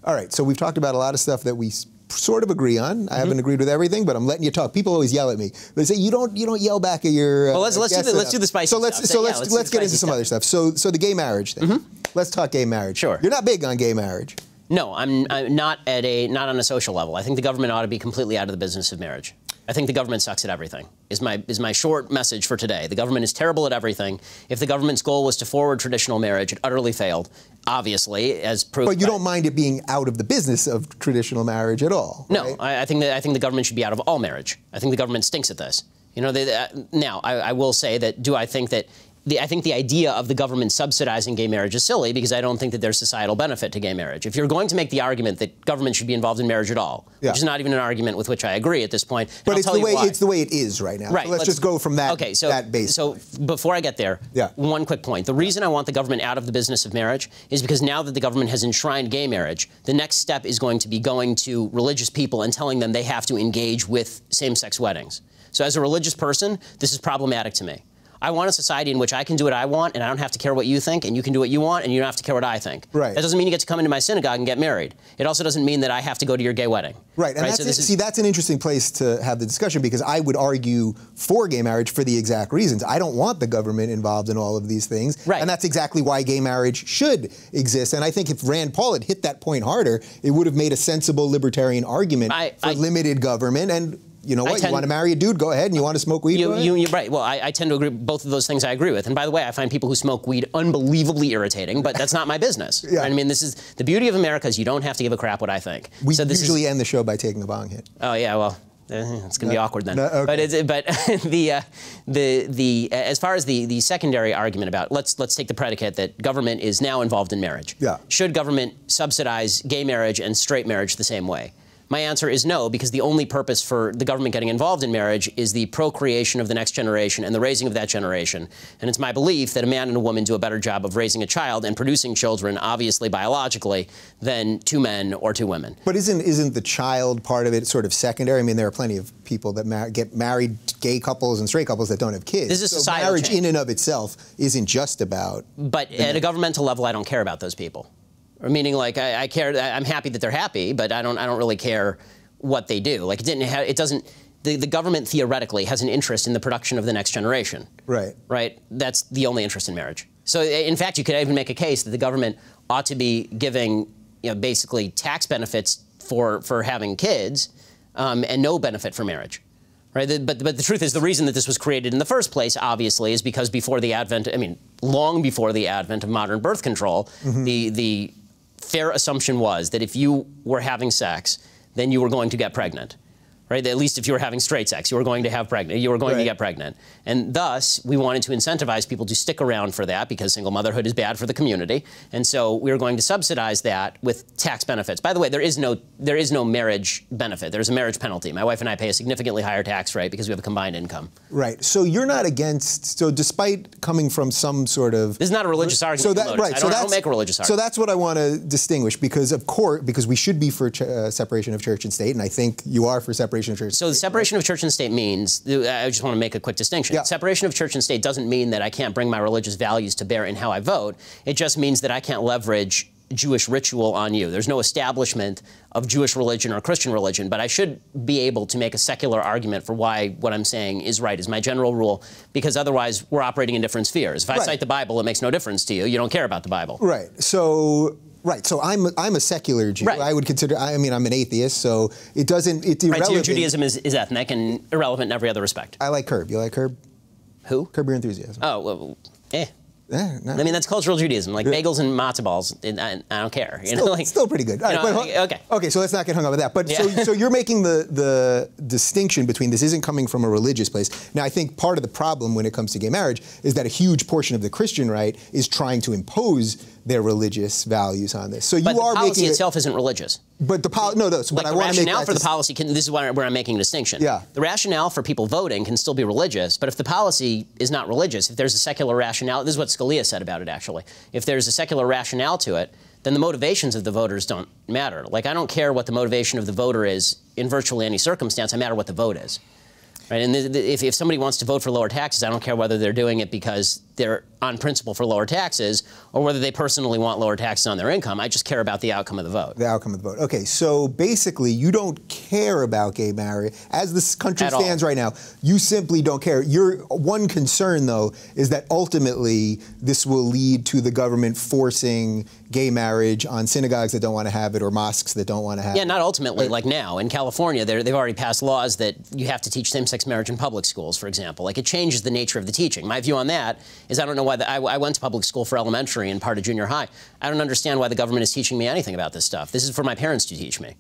All right, so we've talked about a lot of stuff that we sort of agree on. I haven't agreed with everything, but I'm letting you talk. People always yell at me. They say you don't yell back at your. Well, let's do the spicy stuff. Let's get into some other stuff. So the gay marriage thing. Let's talk gay marriage. Sure. You're not big on gay marriage. No, I'm not on a social level. I think the government ought to be completely out of the business of marriage. I think the government sucks at everything, is my short message for today. The government is terrible at everything. If the government's goal was to forward traditional marriage, it utterly failed, obviously, as proved. But you don't mind it being out of the business of traditional marriage at all, No, right? I think the government should be out of all marriage. I think the government stinks at this. You know, now, I will say that, I think the idea of the government subsidizing gay marriage is silly because I don't think that there's societal benefit to gay marriage. If you're going to make the argument that government should be involved in marriage at all, which is not even an argument with which I agree at this point, but it's the way it is right now. Right. So let's just go from that. Okay. That base. So before I get there, one quick point. The reason I want the government out of the business of marriage is because now that the government has enshrined gay marriage, the next step is going to be going to religious people and telling them they have to engage with same-sex weddings. So as a religious person, this is problematic to me. I want a society in which I can do what I want, and I don't have to care what you think, and you can do what you want, and you don't have to care what I think. Right. That doesn't mean you get to come into my synagogue and get married. It also doesn't mean that I have to go to your gay wedding. Right, and that's an interesting place to have the discussion because I would argue for gay marriage for the exact reasons. I don't want the government involved in all of these things, and that's exactly why gay marriage should exist. And I think if Rand Paul had hit that point harder, it would have made a sensible libertarian argument for limited government. And you know what? You want to marry a dude? Go ahead. And you want to smoke weed? You're right. Well, I tend to agree. Both of those things I agree with. And by the way, I find people who smoke weed unbelievably irritating, but that's not my business. Right? I mean, this is the beauty of America is you don't have to give a crap what I think. We usually end the show by taking a bong hit. Oh yeah, well. It's going to be awkward then. Okay. But as far as the secondary argument about let's take the predicate that government is now involved in marriage. Yeah. Should government subsidize gay marriage and straight marriage the same way? My answer is no, because the only purpose for the government getting involved in marriage is the procreation of the next generation and the raising of that generation. And it's my belief that a man and a woman do a better job of raising a child and producing children, obviously biologically, than two men or two women. But isn't the child part of it sort of secondary? I mean, there are plenty of people that get married, gay couples and straight couples that don't have kids. This is so societal marriage change. in and of itself isn't just about. But at a governmental level, I don't care about those people. Or meaning, like, I care. I'm happy that they're happy, but I don't really care what they do. Like the government theoretically has an interest in the production of the next generation. Right. Right? That's the only interest in marriage. So in fact, you could even make a case that the government ought to be giving, basically tax benefits for having kids and no benefit for marriage. Right? But the truth is the reason that this was created in the first place, obviously, is because long before the advent of modern birth control, the fair assumption was that if you were having sex, then you were going to get pregnant, right? At least if you were having straight sex, you were going to get pregnant. And thus, we wanted to incentivize people to stick around for that because single motherhood is bad for the community. And so we were going to subsidize that with tax benefits. By the way, there is no marriage benefit. There's a marriage penalty. My wife and I pay a significantly higher tax rate because we have a combined income. Right. So you're not against, so despite coming from some sort of. This is not a religious argument. I don't make a religious argument. So that's what I want to distinguish because because we should be for separation of church and state, and I think you are for separation of church and state. So the separation of church and state means, I just want to make a quick distinction. Yeah. Separation of church and state doesn't mean that I can't bring my religious values to bear in how I vote. It just means that I can't leverage Jewish ritual on you. There's no establishment of Jewish religion or Christian religion, but I should be able to make a secular argument for why what I'm saying is right, is my general rule, because otherwise we're operating in different spheres. If I cite the Bible, it makes no difference to you. You don't care about the Bible. Right. So I'm a secular Jew. Right. I would consider. I mean, I'm an atheist, so it's irrelevant. Right. So your Judaism is ethnic and irrelevant in every other respect. I like Curb. You like Curb? Who? Curb Your Enthusiasm. Oh, well, No. I mean, that's cultural Judaism, like bagels and matzo balls. I don't care. Still pretty good. All right, okay, so let's not get hung up with that. But so you're making the distinction between this isn't coming from a religious place. Now, I think part of the problem when it comes to gay marriage is that a huge portion of the Christian right is trying to impose their religious values on this. So but the policy itself isn't religious. But the rationale for the policy this is where I'm making a distinction. Yeah. The rationale for people voting can still be religious, but if the policy is not religious, if there's a secular rationale, this is what Scalia said about it actually. If there's a secular rationale to it, then the motivations of the voters don't matter. Like I don't care what the motivation of the voter is in virtually any circumstance. I matter what the vote is. Right? And if somebody wants to vote for lower taxes, I don't care whether they're doing it because they're on principle for lower taxes or whether they personally want lower taxes on their income. I just care about the outcome of the vote. The outcome of the vote. Okay, so basically you don't care about gay marriage. As this country stands right now, you simply don't care. Your one concern, though, is that ultimately this will lead to the government forcing gay marriage on synagogues that don't want to have it or mosques that don't want to have it. Yeah, not ultimately. Like now, in California, they've already passed laws that you have to teach same-sex marriage in public schools, for example. Like, it changes the nature of the teaching. My view on that is I don't know why I went to public school for elementary and part of junior high. I don't understand why the government is teaching me anything about this stuff. This is for my parents to teach me.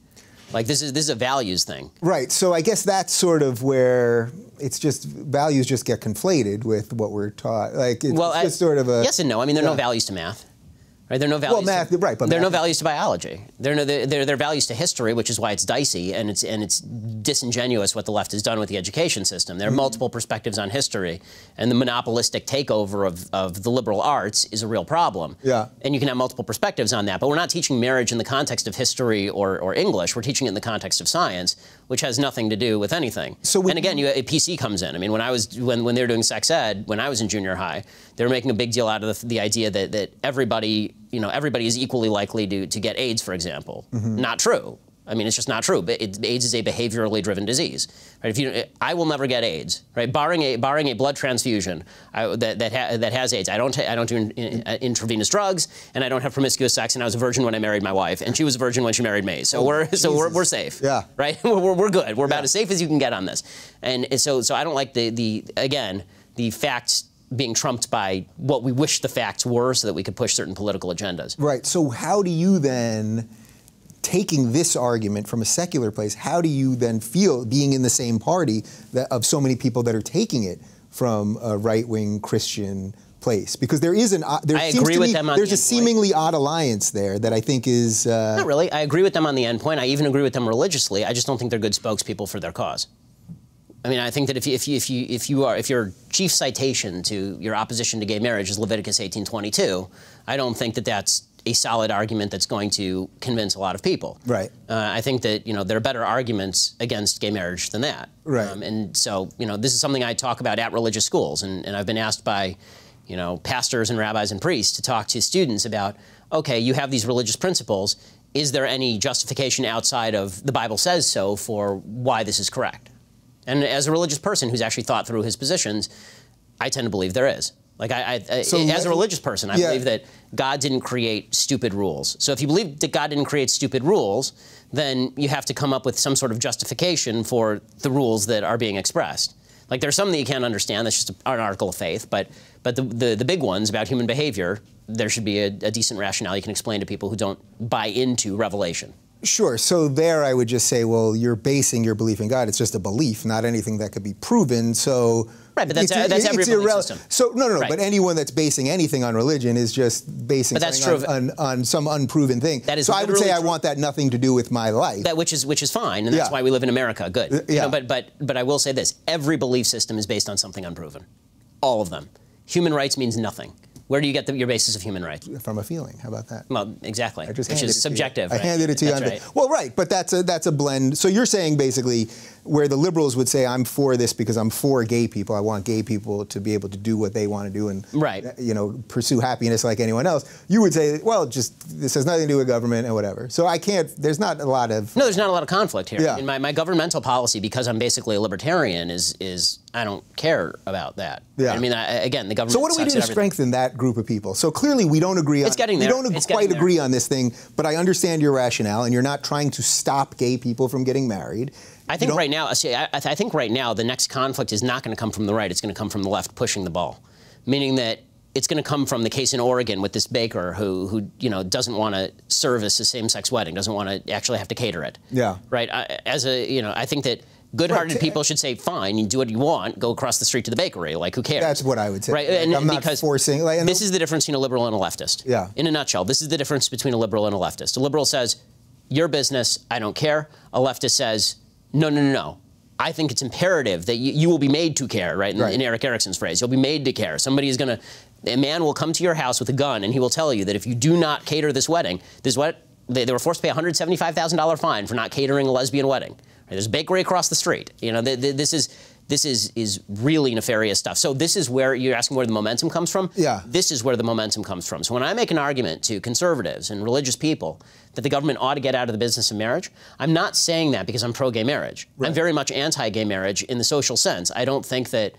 Like, this is a values thing. Right. So I guess that's sort of where it's just values just get conflated with what we're taught. Like, it's just sort of a... Yes and no. I mean, there are no values to math. Right, there are no values. Well, math, right, but there are no values to biology. There are values to history, which is why it's dicey and it's disingenuous what the left has done with the education system. There are multiple perspectives on history, and the monopolistic takeover of the liberal arts is a real problem. Yeah. And you can have multiple perspectives on that, but we're not teaching marriage in the context of history or English. We're teaching it in the context of science, which has nothing to do with anything. So and again, a PC comes in. I mean, when they were doing sex ed, when I was in junior high, they were making a big deal out of the idea that everybody is equally likely to get AIDS, for example. Not true. I mean, it's just not true. AIDS is a behaviorally driven disease. Right? I will never get AIDS, right? Barring a blood transfusion that has AIDS. I don't do intravenous drugs, and I don't have promiscuous sex. And I was a virgin when I married my wife, and she was a virgin when she married me. So we're safe. Yeah. Right. we're good. We're about as safe as you can get on this. And so I don't like the facts being trumped by what we wish the facts were so that we could push certain political agendas. Right. So how do you then, taking this argument from a secular place, how do you then feel being in the same party of so many people that are taking it from a right-wing Christian place? Because there's a seemingly odd alliance there that I think is... Not really. I agree with them on the end point. I even agree with them religiously. I just don't think they're good spokespeople for their cause. I mean, I think that if your chief citation to your opposition to gay marriage is Leviticus 18:22, I don't think that that's a solid argument that's going to convince a lot of people. Right. I think that there are better arguments against gay marriage than that. Right. And so this is something I talk about at religious schools, and I've been asked by pastors and rabbis and priests to talk to students about, okay, you have these religious principles. Is there any justification outside of the Bible says so for why this is correct? And as a religious person who's actually thought through his positions, I tend to believe there is. Like, as a religious person, I believe that God didn't create stupid rules. So if you believe that God didn't create stupid rules, then you have to come up with some sort of justification for the rules that are being expressed. Like, there's some that you can't understand. That's just an article of faith. But the big ones about human behavior, there should be a decent rationale you can explain to people who don't buy into revelation. Sure. So there I would just say, well, you're basing your belief in God. It's just a belief, not anything that could be proven. So right, but that's every belief system. So no. Right. But anyone that's basing anything on religion is just basing something on some unproven thing. That is so I would say I want that nothing to do with my life. Which is fine, and that's why we live in America. Good. But I will say this: every belief system is based on something unproven. All of them. Human rights means nothing. Where do you get your basis of human rights? From a feeling. How about that? Well, exactly. Which is subjective. I handed it to you. Right. Well, right, but that's a blend. So you're saying basically where the liberals would say, I'm for this because I'm for gay people. I want gay people to be able to do what they want to do and pursue happiness like anyone else. You would say, well, just this has nothing to do with government and whatever. So I can't. There's not a lot of. No, there's not a lot of conflict here. Yeah. I mean, my governmental policy, because I'm basically a libertarian, is I don't care about that. Yeah. I mean, again, the government. So what do we do to strengthen that group of people? So clearly we don't agree on. It's getting there. We don't quite agree on this thing, but I understand your rationale, and you're not trying to stop gay people from getting married. I think right now, I think right now the next conflict is not going to come from the right. It's going to come from the left pushing the ball, meaning that it's going to come from the case in Oregon with this baker who doesn't want to service a same-sex wedding, doesn't want to actually have to cater it. Yeah. Right. I think that good-hearted people should say, fine, you do what you want, go across the street to the bakery. Like, who cares? That's what I would say. Right. Like, I'm not forcing. This is the difference between a liberal and a leftist. Yeah. In a nutshell, this is the difference between a liberal and a leftist. A liberal says, your business, I don't care. A leftist says, no. I think it's imperative that you will be made to care, right? In Erik Erikson's phrase, you'll be made to care. A man will come to your house with a gun and he will tell you that if you do not cater this wedding, they were forced to pay a $175,000 fine for not catering a lesbian wedding. Right? There's a bakery across the street. This is this is really nefarious stuff. So this is where you're asking where the momentum comes from? Yeah. This is where the momentum comes from. So when I make an argument to conservatives and religious people that the government ought to get out of the business of marriage, I'm not saying that because I'm pro-gay marriage. Right. I'm very much anti-gay marriage in the social sense. I don't think that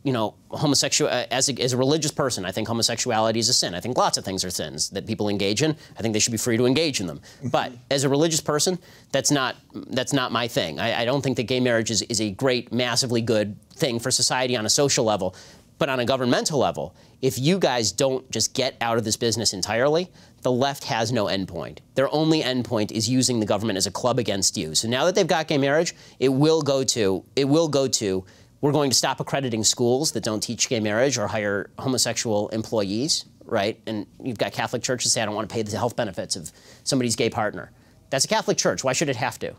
you know, as a religious person, I think homosexuality is a sin. I think lots of things are sins that people engage in. I think they should be free to engage in them. But as a religious person, that's not my thing. I don't think that gay marriage is a great, massively good thing for society on a social level. But on a governmental level, if you guys don't just get out of this business entirely, the left has no endpoint. Their only endpoint is using the government as a club against you. So now that they've got gay marriage, it will go to we're going to stop accrediting schools that don't teach gay marriage or hire homosexual employees, right? And you've got Catholic churches say, I don't want to pay the health benefits of somebody's gay partner. That's a Catholic church. Why should it have to,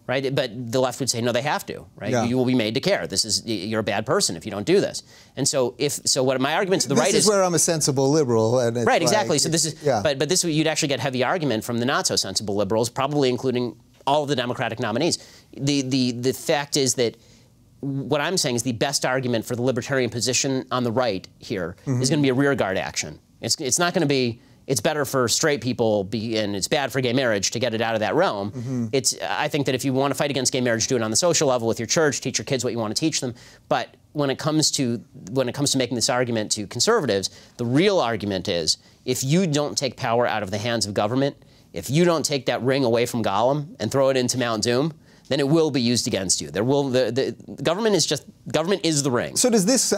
right? But the left would say, no, they have to, right? Yeah. You will be made to care. You're a bad person if you don't do this. And so what my argument to the right is... This is where I'm a sensible liberal. And it's right, exactly. So this is, yeah. But this, you'd actually get heavy argument from the not so sensible liberals, probably including all of the Democratic nominees. The fact is that what I'm saying is the best argument for the libertarian position on the right here is going to be a rearguard action. It's not going to be, it's better for straight people and it's bad for gay marriage to get it out of that realm. I think that if you want to fight against gay marriage, do it on the social level with your church, teach your kids what you want to teach them. But when it comes to making this argument to conservatives, the real argument is if you don't take power out of the hands of government, if you don't take that ring away from Gollum and throw it into Mount Doom, then it will be used against you. The government is the ring. So does this,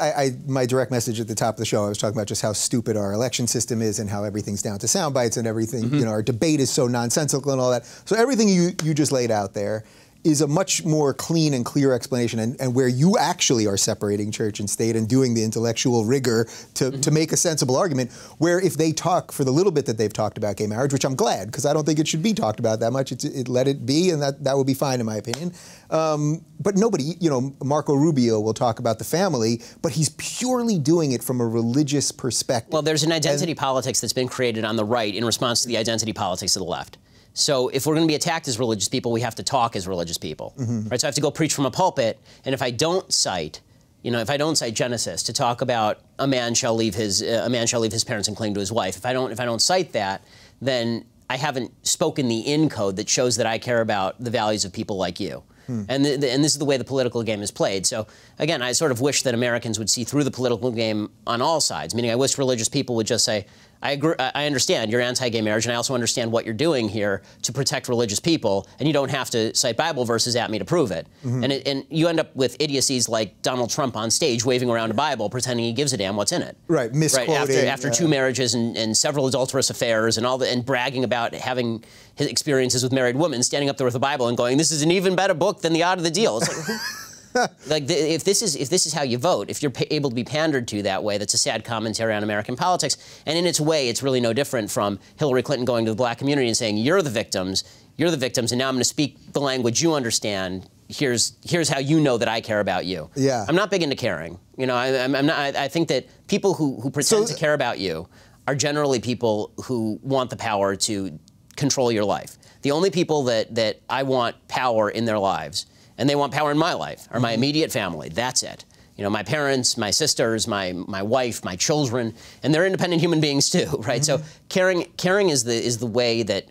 my direct message at the top of the show, I was talking about just how stupid our election system is and how everything's down to sound bites and everything, you know, our debate is so nonsensical and all that. So everything you just laid out there is a much more clean and clear explanation and where you actually are separating church and state and doing the intellectual rigor to make a sensible argument, where if they talk for the little bit that they've talked about gay marriage, which I'm glad, because I don't think it should be talked about that much, let it be, and that would be fine in my opinion. But nobody, you know, Marco Rubio will talk about the family, but he's purely doing it from a religious perspective. Well, there's an identity politics that's been created on the right in response to the identity politics of the left. So if we're going to be attacked as religious people, we have to talk as religious people, right? So I have to go preach from a pulpit, and if I don't cite, Genesis to talk about a man shall leave his parents and cling to his wife, if I don't cite that, then I haven't spoken the in code that shows that I care about the values of people like you. And this is the way the political game is played. So again, I sort of wish that Americans would see through the political game on all sides. Meaning, I wish religious people would just say, I agree, I understand you're anti-gay marriage, and I also understand what you're doing here to protect religious people, and you don't have to cite Bible verses at me to prove it. And you end up with idiocies like Donald Trump on stage waving around a Bible, pretending he gives a damn what's in it. Right, misquoting. Right, after 2 marriages and several adulterous affairs and bragging about having his experiences with married women, standing up there with a Bible and going, this is an even better book than The Art of the Deal. It's like, like if this is how you vote, if you're able to be pandered to that way, that's a sad commentary on American politics. And in its way, it's really no different from Hillary Clinton going to the black community and saying, you're the victims, and now I'm going to speak the language you understand. Here's how you know that I care about you. Yeah. I'm not big into caring. You know, I'm not. I think that people who pretend to care about you are generally people who want the power to control your life. The only people that I want power in their lives, and they want power in my life, are my immediate family. That's it. You know, my parents, my sisters, my wife, my children, and they're independent human beings too, right? So caring is the way that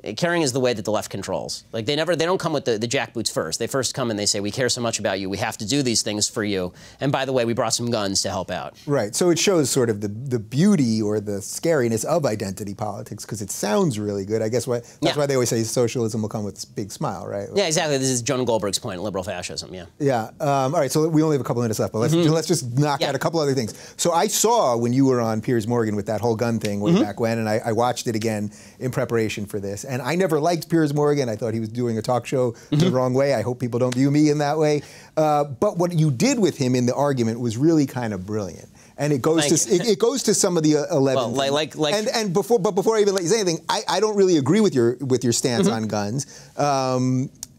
the left controls. Like they don't come with the jackboots first. They first come and they say, we care so much about you, we have to do these things for you. And by the way, we brought some guns to help out. Right, so it shows sort of the beauty or the scariness of identity politics, because it sounds really good. I guess that's why they always say socialism will come with a big smile, right? Yeah, exactly. This is Jonah Goldberg's point, liberal fascism, yeah. Yeah, all right, so we only have a couple minutes left, but let's just knock out a couple other things. So I saw when you were on Piers Morgan with that whole gun thing way back when, and I watched it again in preparation for this. And I never liked Piers Morgan. I thought he was doing a talk show the wrong way. I hope people don't view me in that way. But what you did with him in the argument was really kind of brilliant. And it goes to some of the 11. Well, before I even let you say anything, I don't really agree with your stance on guns.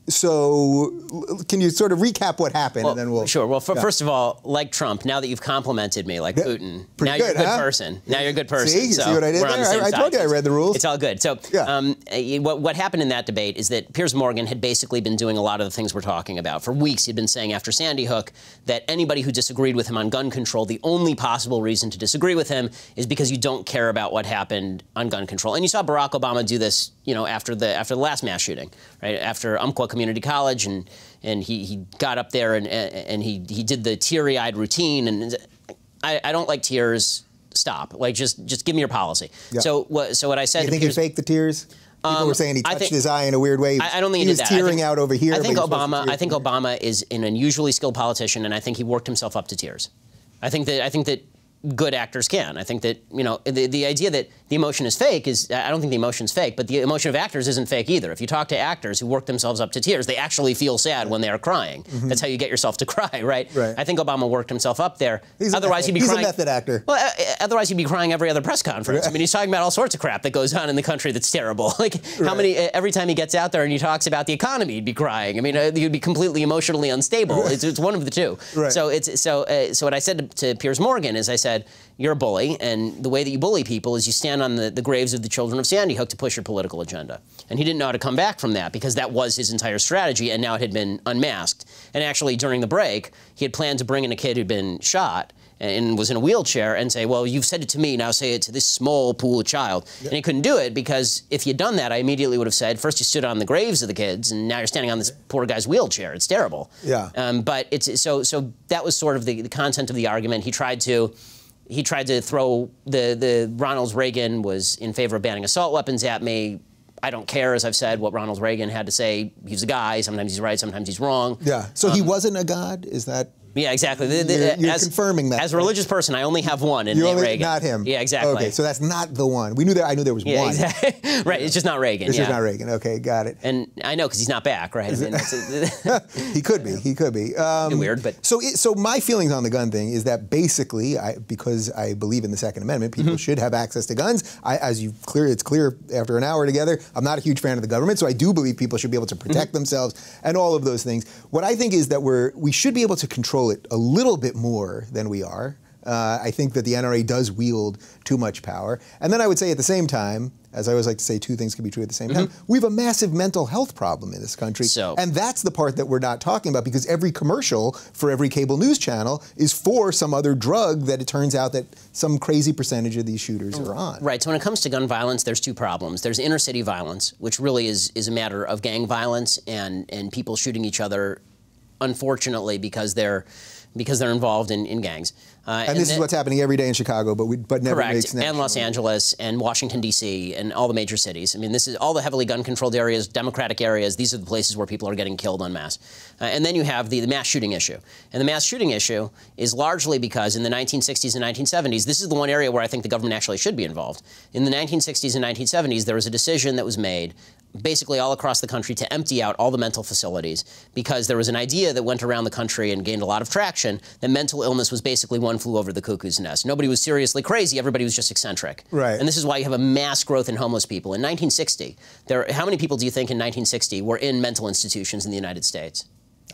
So can you sort of recap what happened, and then we'll... Sure. Well, first of all, like Trump, now that you've complimented me, like Putin, now you're a good person. Now you're a good person. See what I did there? I told you I read the rules. It's all good. So what happened in that debate is that Piers Morgan had basically been doing a lot of the things we're talking about. For weeks, he'd been saying after Sandy Hook that anybody who disagreed with him on gun control, the only possible reason to disagree with him is because you don't care about what happened on gun control. And you saw Barack Obama do this, after the last mass shooting, right? After Umpqua Community College, and he got up there and he did the teary-eyed routine, and I don't like tears. Stop. Like, just give me your policy. Yeah. So what I said. You think he faked the tears? People were saying he touched his eye in a weird way. I don't think he did that. He was tearing out over here. I think Obama is an unusually skilled politician, and I think he worked himself up to tears. I think that good actors can. I think that, the idea that the emotion is fake is, I don't think the emotion's fake, but the emotion of actors isn't fake either. If you talk to actors who work themselves up to tears, they actually feel sad when they are crying. Mm-hmm. That's how you get yourself to cry, right? I think Obama worked himself up there. Otherwise, he'd be crying. He's a method actor. Well, otherwise he'd be crying every other press conference. I mean, he's talking about all sorts of crap that goes on in the country that's terrible. Like, how many, every time he gets out there and he talks about the economy, he'd be crying. I mean, he'd be completely emotionally unstable. It's one of the two. So what I said to Piers Morgan is, I said, you're a bully, and the way that you bully people is you stand on the graves of the children of Sandy Hook to push your political agenda. And he didn't know how to come back from that, because that was his entire strategy, and now it had been unmasked. And actually, during the break, he had planned to bring in a kid who'd been shot and was in a wheelchair and say, well, you've said it to me, now say it to this small pool child. Yep. And he couldn't do it, because if he had done that, I immediately would have said, first you stood on the graves of the kids, and now you're standing on this poor guy's wheelchair. It's terrible. Yeah. But it's so that was sort of the content of the argument. He tried to throw the Ronald Reagan was in favor of banning assault weapons at me. I don't care, as I've said, what Ronald Reagan had to say. He's a guy. Sometimes he's right, sometimes he's wrong. Yeah. So he wasn't a god? Is that... Yeah, exactly. You're confirming that. As a religious person, I only have one, and Reagan. Not him. Yeah, exactly. Okay, so that's not the one. We knew that. I knew there was one. Exactly. Right. It's just not Reagan. It's just not Reagan. Okay, got it. And I know, because he's not back, right? I mean, he could be. He could be. Weird, but so my feelings on the gun thing is that basically, because I believe in the Second Amendment, people should have access to guns. It's clear after an hour together, I'm not a huge fan of the government, so I do believe people should be able to protect themselves and all of those things. What I think is that we should be able to control it a little bit more than we are. I think that the NRA does wield too much power. And then I would say at the same time, as I always like to say, two things can be true at the same time, we have a massive mental health problem in this country. And that's the part that we're not talking about, because every commercial for every cable news channel is for some other drug that it turns out that some crazy percentage of these shooters are on. Right. So when it comes to gun violence, there's two problems. There's inner city violence, which really is a matter of gang violence and people shooting each other, unfortunately, because they're involved in gangs. And this is what's happening every day in Chicago, but never makes national. And Los Angeles and Washington, D.C. and all the major cities. I mean, this is all the heavily gun-controlled areas, Democratic areas. These are the places where people are getting killed en masse. And then you have the mass shooting issue. And the mass shooting issue is largely because in the 1960s and 1970s, this is the one area where I think the government actually should be involved. In the 1960s and 1970s, there was a decision that was made basically all across the country to empty out all the mental facilities, because there was an idea that went around the country and gained a lot of traction that mental illness was basically one flew over the cuckoo's nest. Nobody was seriously crazy, everybody was just eccentric. Right. And this is why you have a mass growth in homeless people. In 1960, how many people do you think in 1960 were in mental institutions in the United States?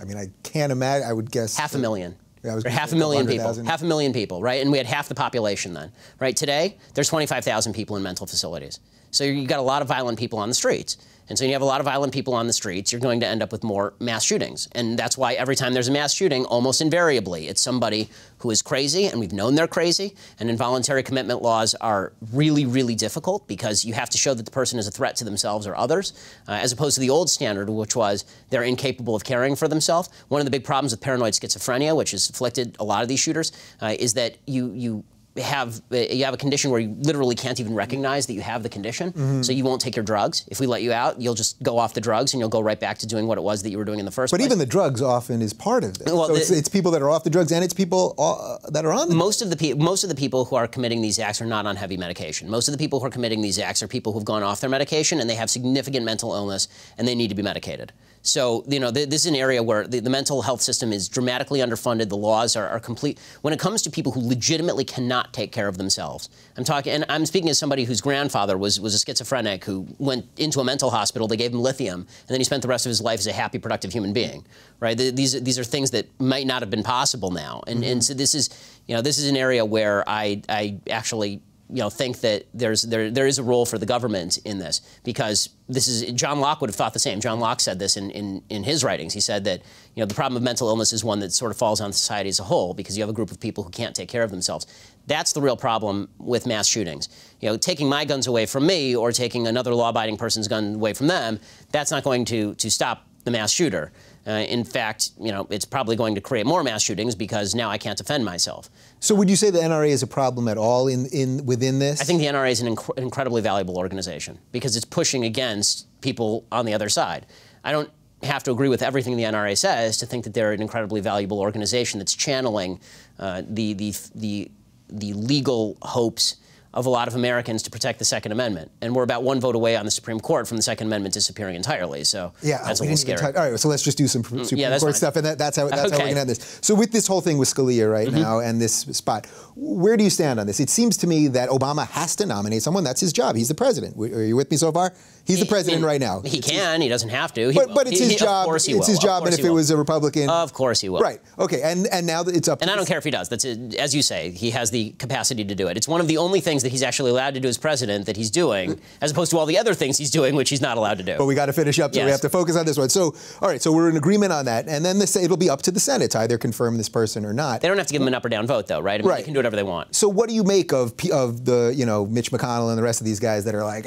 I mean, I can't imagine, I would guess. 500,000. Yeah, or 500,000 people. 500,000 people, right? And we had half the population then, right? Today, there's 25,000 people in mental facilities. So you've got a lot of violent people on the streets. And so when you have a lot of violent people on the streets, you're going to end up with more mass shootings. And that's why every time there's a mass shooting, almost invariably, it's somebody who is crazy, and we've known they're crazy. And involuntary commitment laws are really, really difficult, because you have to show that the person is a threat to themselves or others, as opposed to the old standard, which was they're incapable of caring for themselves. One of the big problems with paranoid schizophrenia, which has afflicted a lot of these shooters, is that you have a condition where you literally can't even recognize that you have the condition, so you won't take your drugs. If we let you out, you'll just go off the drugs and you'll go right back to doing what it was that you were doing in the first place. But even the drugs often is part of this. Well, so it's people that are off the drugs, and it's people that are on them. Most of the people who are committing these acts are not on heavy medication. Most of the people who are committing these acts are people who've gone off their medication and they have significant mental illness and they need to be medicated. So, this is an area where the mental health system is dramatically underfunded. The laws are complete. When it comes to people who legitimately cannot cannot take care of themselves. I'm speaking as somebody whose grandfather was a schizophrenic who went into a mental hospital. They gave him lithium, and then he spent the rest of his life as a happy, productive human being. Right? These are things that might not have been possible now, and so this is an area where I actually think that there is a role for the government in this, because John Locke would have thought the same. John Locke said this in his writings. He said that the problem of mental illness is one that sort of falls on society as a whole, because you have a group of people who can't take care of themselves. That's the real problem with mass shootings. Taking my guns away from me or taking another law-abiding person's gun away from them, that's not going to stop the mass shooter. In fact, it's probably going to create more mass shootings, because now I can't defend myself. So would you say the NRA is a problem at all within this? I think the NRA is an incredibly valuable organization, because it's pushing against people on the other side. I don't have to agree with everything the NRA says to think that they're an incredibly valuable organization that's channeling the legal hopes of a lot of Americans to protect the Second Amendment. And we're about one vote away on the Supreme Court from the Second Amendment disappearing entirely. So that's a little scary. All right, so let's just do some Supreme Court stuff, and that's how we're going to end this. So with this whole thing with Scalia right now and this spot, where do you stand on this? It seems to me that Obama has to nominate someone. That's his job. He's the president. Are you with me so far? He's the president right now. He can. He doesn't have to. But it's his job. It's his job, and if it was a Republican, of course he will. Right. Okay. And now that it's up. And I don't care if he does. That's as you say. He has the capacity to do it. It's one of the only things that he's actually allowed to do as president that he's doing, as opposed to all the other things he's doing, which he's not allowed to do. But we got to finish up, so we have to focus on this one. So, all right. So we're in agreement on that, and then it'll be up to the Senate to either confirm this person or not. They don't have to give him an up or down vote, though, right? I mean, they can do whatever they want. So what do you make of the Mitch McConnell and the rest of these guys that are like,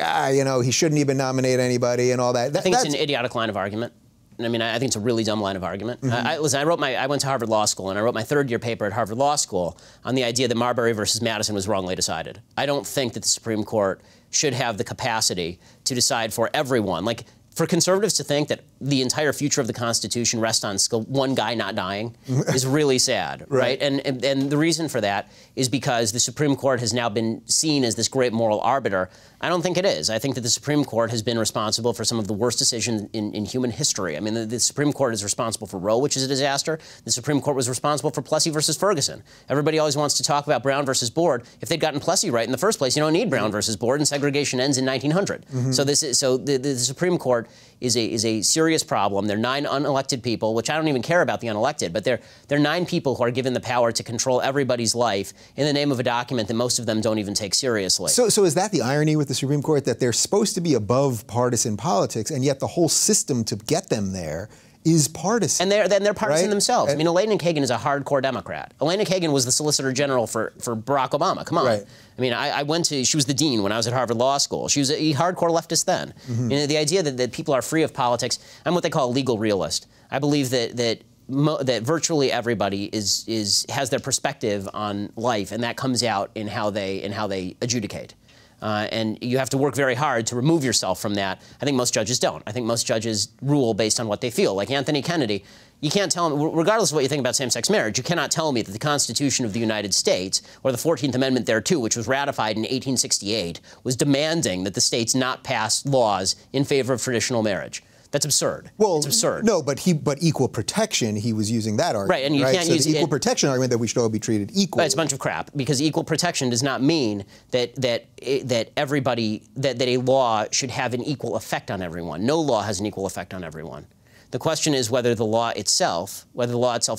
he shouldn't even nominate anybody and all that? I think it's an idiotic line of argument. I mean, I think it's a really dumb line of argument. Listen, I went to Harvard Law School, and I wrote my third-year paper at Harvard Law School on the idea that Marbury versus Madison was wrongly decided. I don't think that the Supreme Court should have the capacity to decide for everyone. Like, for conservatives to think that the entire future of the Constitution rests on one guy not dying is really sad, right? And the reason for that is because the Supreme Court has now been seen as this great moral arbiter. I don't think it is. I think that the Supreme Court has been responsible for some of the worst decisions in human history. I mean, the Supreme Court is responsible for Roe, which is a disaster. The Supreme Court was responsible for Plessy versus Ferguson. Everybody always wants to talk about Brown versus Board. If they'd gotten Plessy right in the first place, you don't need Brown versus Board, and segregation ends in 1900. So the Supreme Court is a serious problem. They're 9 unelected people, which I don't even care about the unelected, but they're 9 people who are given the power to control everybody's life in the name of a document that most of them don't even take seriously. So is that the irony with the Supreme Court, that they're supposed to be above partisan politics, and yet the whole system to get them there is partisan? And they're partisan themselves. I mean, Elena Kagan is a hardcore Democrat. Elena Kagan was the Solicitor General for Barack Obama. Come on. Right. I mean, she was the dean when I was at Harvard Law School. She was a hardcore leftist then. The idea that people are free of politics, I'm what they call a legal realist. I believe that virtually everybody has their perspective on life, and that comes out in how they adjudicate. And you have to work very hard to remove yourself from that. I think most judges don't. I think most judges rule based on what they feel. Like Anthony Kennedy, you can't tell him, regardless of what you think about same-sex marriage, you cannot tell me that the Constitution of the United States, or the 14th Amendment thereto, which was ratified in 1868, was demanding that the states not pass laws in favor of traditional marriage. That's absurd. Well, it's absurd. No, but equal protection, he was using that argument. Right, and you can't use the equal protection argument that we should all be treated equally. It's a bunch of crap, because equal protection does not mean that a law should have an equal effect on everyone. No law has an equal effect on everyone. The question is whether the law itself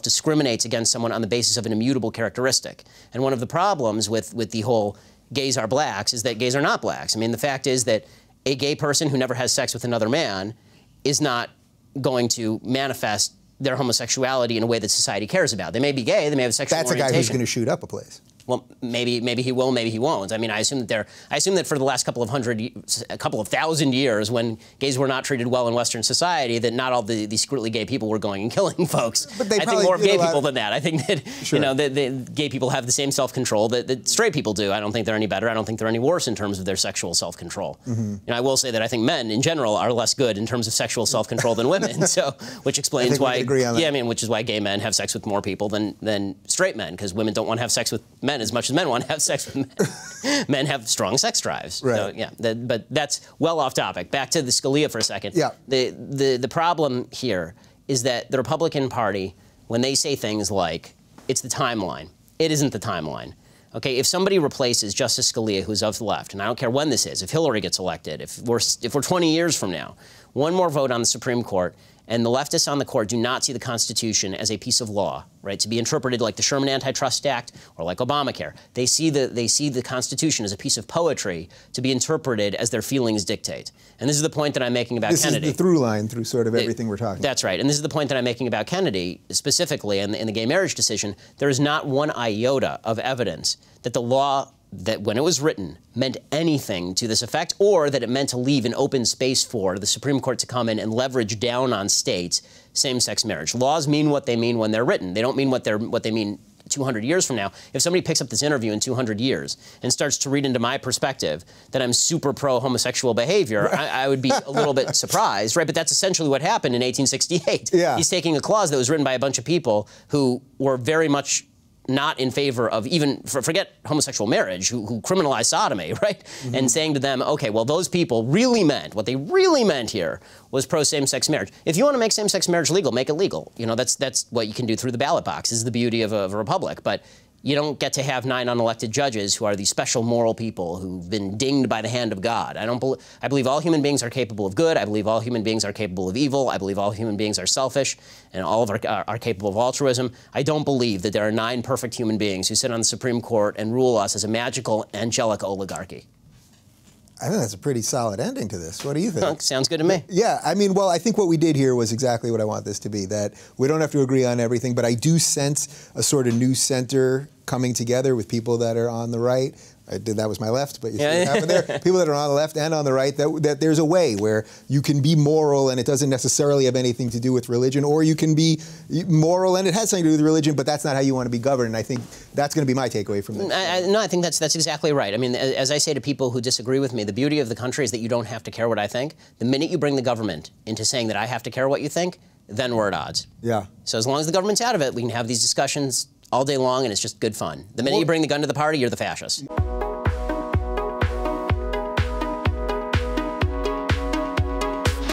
discriminates against someone on the basis of an immutable characteristic. And one of the problems with the whole gays are blacks is that gays are not blacks. I mean, the fact is that a gay person who never has sex with another man is not going to manifest their homosexuality in a way that society cares about. They may be gay, they may have a sexual orientation. That's a guy who's going to shoot up a place. Well, maybe he will, maybe he won't. I mean, I assume that for the last couple of thousand years, when gays were not treated well in Western society, that not all the secretly gay people were going and killing folks. But they I think more of gay people than that. I think that the gay people have the same self-control that straight people do. I don't think they're any better. I don't think they're any worse in terms of their sexual self-control. I will say that I think men in general are less good in terms of sexual self-control than women. So, which explains why. Yeah, I mean, which is why gay men have sex with more people than straight men, because women don't want to have sex with men as much as men want to have sex with men. Men have strong sex drives. Right. So, yeah, but that's well off topic. Back to the Scalia for a second. Yeah. The problem here is that the Republican Party, when they say things like, it's the timeline, it isn't the timeline. Okay, if somebody replaces Justice Scalia, who's of the left, and I don't care when this is, if Hillary gets elected, if we're 20 years from now, one more vote on the Supreme Court, and the leftists on the court do not see the Constitution as a piece of law, right, to be interpreted like the Sherman Antitrust Act or like Obamacare. They see the Constitution as a piece of poetry to be interpreted as their feelings dictate. And this is the point that I'm making about Kennedy. This is the through line through sort of everything we're talking about. That's right. And this is the point that I'm making about Kennedy, specifically in the gay marriage decision. There is not one iota of evidence that the law, that when it was written, meant anything to this effect, or that it meant to leave an open space for the Supreme Court to come in and leverage down on states same-sex marriage. Laws mean what they mean when they're written. They don't mean what they mean 200 years from now. If somebody picks up this interview in 200 years and starts to read into my perspective that I'm super pro-homosexual behavior, I would be a little bit surprised, right? But that's essentially what happened in 1868. Yeah. He's taking a clause that was written by a bunch of people who were very much not in favor of even, forget homosexual marriage, who criminalized sodomy, right? Mm-hmm. And saying to them, okay, well, those people really meant, what they really meant here was pro-same-sex marriage. If you want to make same-sex marriage legal, make it legal. You know, that's what you can do through the ballot box. This is the beauty of a republic. But you don't get to have 9 unelected judges who are these special moral people who've been dinged by the hand of God. I believe all human beings are capable of good. I believe all human beings are capable of evil. I believe all human beings are selfish, and all of are capable of altruism. I don't believe that there are 9 perfect human beings who sit on the Supreme Court and rule us as a magical, angelic oligarchy. I think that's a pretty solid ending to this. What do you think? Sounds good to me. Yeah, I mean, well, I think what we did here was exactly what I want this to be, that we don't have to agree on everything, but I do sense a sort of new center coming together with people that are on the right. That was my left, but you see what happened there. People that are on the left and on the right, that there's a way where you can be moral and it doesn't necessarily have anything to do with religion, or you can be moral and it has something to do with religion, but that's not how you want to be governed. And I think that's going to be my takeaway from this. No, I think that's exactly right. I mean, as I say to people who disagree with me, the beauty of the country is that you don't have to care what I think. The minute you bring the government into saying that I have to care what you think, then we're at odds. Yeah. So as long as the government's out of it, we can have these discussions all day long, and it's just good fun. The minute you bring the gun to the party, you're the fascist.